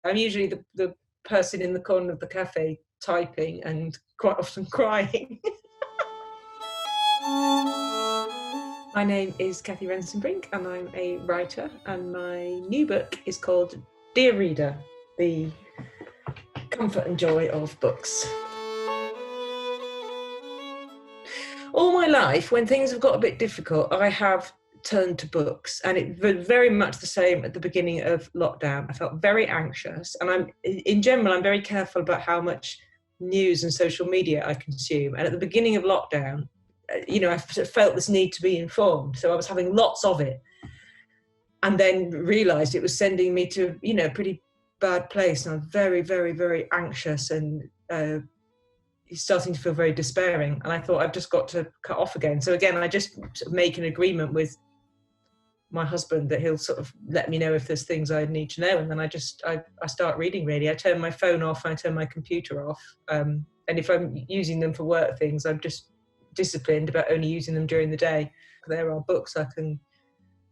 I'm usually the person in the corner of the cafe typing and quite often crying. My name is Cathy Rentzenbrink and I'm a writer, and my new book is called Dear Reader, the comfort and joy of books. All my life, when things have got a bit difficult, I have turned to books, and it was very much the same at the beginning of lockdown. I felt very anxious, and in general, I'm very careful about how much news and social media I consume. And at the beginning of lockdown, I felt this need to be informed, so I was having lots of it, and then realised it was sending me to a pretty bad place, and I'm very, very, very anxious and starting to feel very despairing. And I thought, I've just got to cut off again. So again, I just sort of make an agreement with my husband that he'll sort of let me know if there's things I need to know, and then I start reading. Really, I turn my phone off, I turn my computer off, and if I'm using them for work things, I'm just disciplined about only using them during the day. There are books I can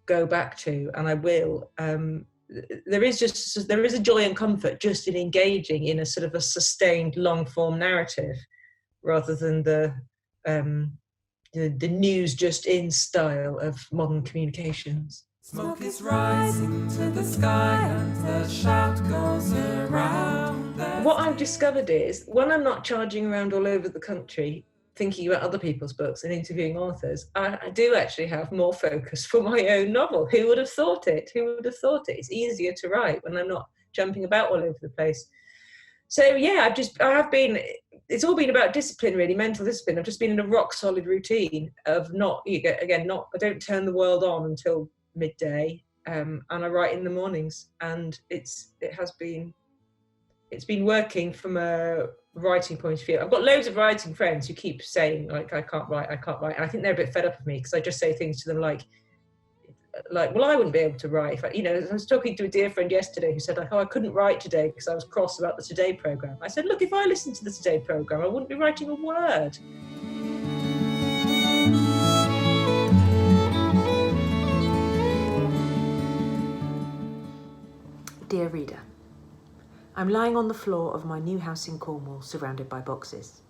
go back to, and I will. There is a joy and comfort just in engaging in a sort of a sustained long form narrative, rather than the news just in style of modern communications. Smoke is rising to the sky and the shout goes around. What I've discovered is, when I'm not charging around all over the country thinking about other people's books and interviewing authors, I do actually have more focus for my own novel. Who would have thought it? It's easier to write when I'm not jumping about all over the place. So yeah, it's all been about discipline, really, mental discipline. I've just been in a rock solid routine of I don't turn the world on until midday, and I write in the mornings, and it's been working from a writing point of view. I've got loads of writing friends who keep saying, like, I can't write, and I think they're a bit fed up of me, because I just say things to them like, well, I wouldn't be able to write. I was talking to a dear friend yesterday who said, I couldn't write today because I was cross about the Today programme. I said, look, if I listened to the Today programme, I wouldn't be writing a word. Dear reader, I'm lying on the floor of my new house in Cornwall, surrounded by boxes.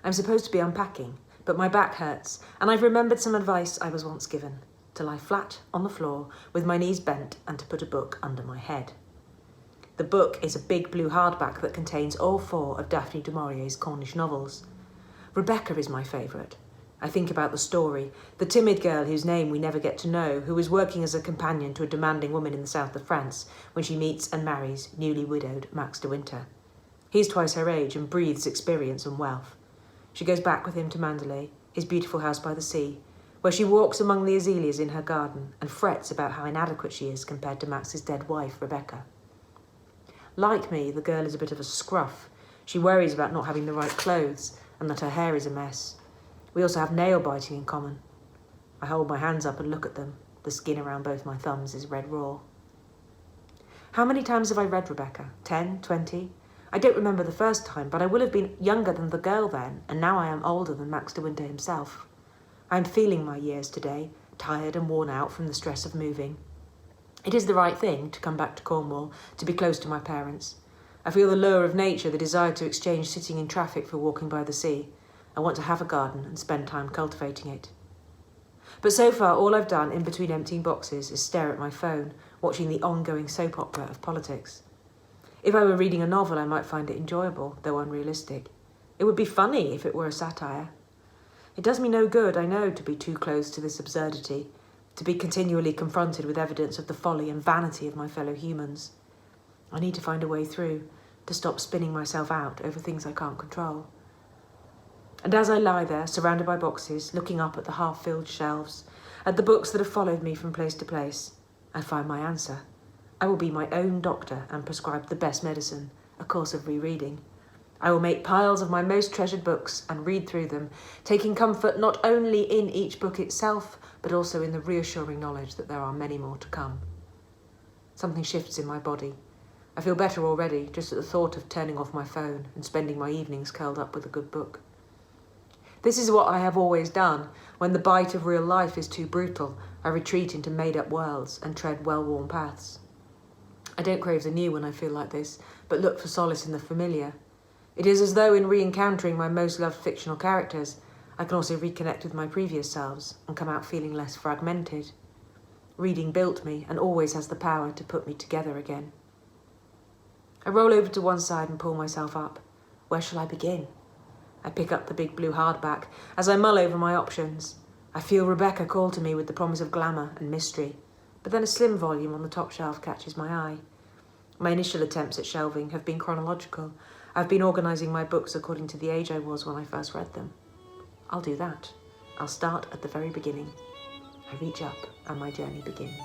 I'm supposed to be unpacking, but my back hurts, and I've remembered some advice I was once given: to lie flat on the floor with my knees bent and to put a book under my head. The book is a big blue hardback that contains all 4 of Daphne du Maurier's Cornish novels. Rebecca is my favourite. I think about the story, the timid girl whose name we never get to know, who is working as a companion to a demanding woman in the south of France when she meets and marries newly widowed Max de Winter. He's twice her age and breathes experience and wealth. She goes back with him to Mandalay, his beautiful house by the sea, where she walks among the azaleas in her garden and frets about how inadequate she is compared to Max's dead wife, Rebecca. Like me, the girl is a bit of a scruff. She worries about not having the right clothes and that her hair is a mess. We also have nail biting in common. I hold my hands up and look at them. The skin around both my thumbs is red raw. How many times have I read Rebecca? 10, 20? I don't remember the first time, but I will have been younger than the girl then, and now I am older than Max de Winter himself. I am feeling my years today, tired and worn out from the stress of moving. It is the right thing to come back to Cornwall, to be close to my parents. I feel the lure of nature, the desire to exchange sitting in traffic for walking by the sea. I want to have a garden and spend time cultivating it. But so far, all I've done in between emptying boxes is stare at my phone, watching the ongoing soap opera of politics. If I were reading a novel, I might find it enjoyable, though unrealistic. It would be funny if it were a satire. It does me no good, I know, to be too close to this absurdity, to be continually confronted with evidence of the folly and vanity of my fellow humans. I need to find a way through, to stop spinning myself out over things I can't control. And as I lie there, surrounded by boxes, looking up at the half-filled shelves, at the books that have followed me from place to place, I find my answer. I will be my own doctor and prescribe the best medicine, a course of rereading. I will make piles of my most treasured books and read through them, taking comfort not only in each book itself, but also in the reassuring knowledge that there are many more to come. Something shifts in my body. I feel better already, just at the thought of turning off my phone and spending my evenings curled up with a good book. This is what I have always done. When the bite of real life is too brutal, I retreat into made-up worlds and tread well-worn paths. I don't crave the new when I feel like this, but look for solace in the familiar. It is as though in re-encountering my most loved fictional characters, I can also reconnect with my previous selves and come out feeling less fragmented. Reading built me and always has the power to put me together again. I roll over to one side and pull myself up. Where shall I begin? I pick up the big blue hardback as I mull over my options. I feel Rebecca call to me with the promise of glamour and mystery, but then a slim volume on the top shelf catches my eye. My initial attempts at shelving have been chronological. I've been organising my books according to the age I was when I first read them. I'll do that. I'll start at the very beginning. I reach up and my journey begins.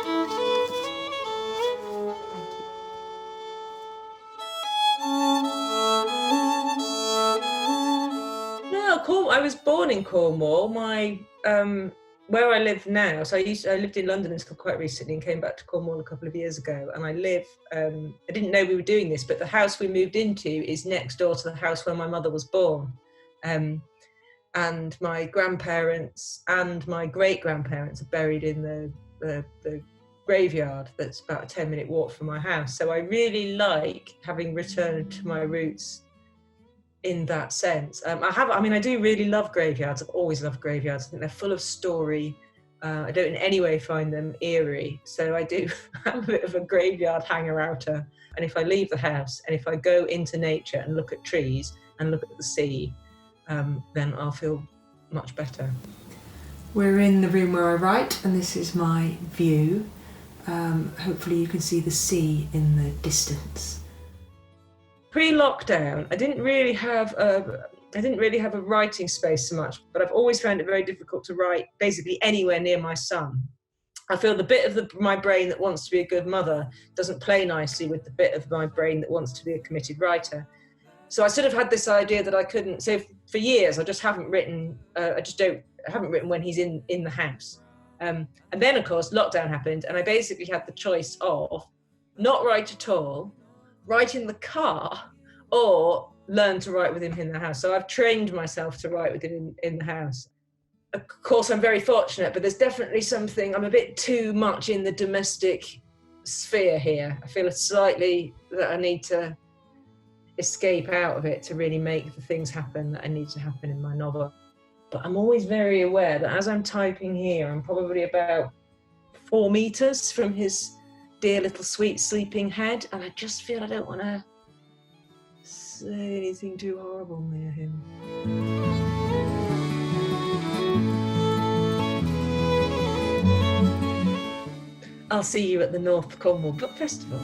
Thank you. No, I was born in Cornwall. Where I live now, so I lived in London until quite recently and came back to Cornwall a couple of years ago. And I didn't know we were doing this, but the house we moved into is next door to the house where my mother was born. And my grandparents and my great-grandparents are buried in the graveyard that's about a 10-minute walk from my house. So I really like having returned to my roots in that sense. I do really love graveyards. I've always loved graveyards. I think they're full of story. I don't in any way find them eerie. So I do have a bit of a graveyard hanger-outer. And if I leave the house and if I go into nature and look at trees and look at the sea, then I'll feel much better. We're in the room where I write, and this is my view. Hopefully you can see the sea in the distance. Pre-lockdown, I didn't really have a writing space so much, but I've always found it very difficult to write basically anywhere near my son. I feel the bit of my brain that wants to be a good mother doesn't play nicely with the bit of my brain that wants to be a committed writer. So I sort of had this idea that I couldn't. So for years, I just haven't written. I haven't written when he's in the house. And then, of course, lockdown happened, and I basically had the choice of not write at all, write in the car, or learn to write with him in the house. So I've trained myself to write with him in the house. Of course, I'm very fortunate, but there's definitely something, I'm a bit too much in the domestic sphere here. I feel slightly that I need to escape out of it to really make the things happen that I need to happen in my novel. But I'm always very aware that as I'm typing here, I'm probably about 4 meters from his dear little sweet sleeping head, and I just feel I don't want to say anything too horrible near him. I'll see you at the North Cornwall Book Festival.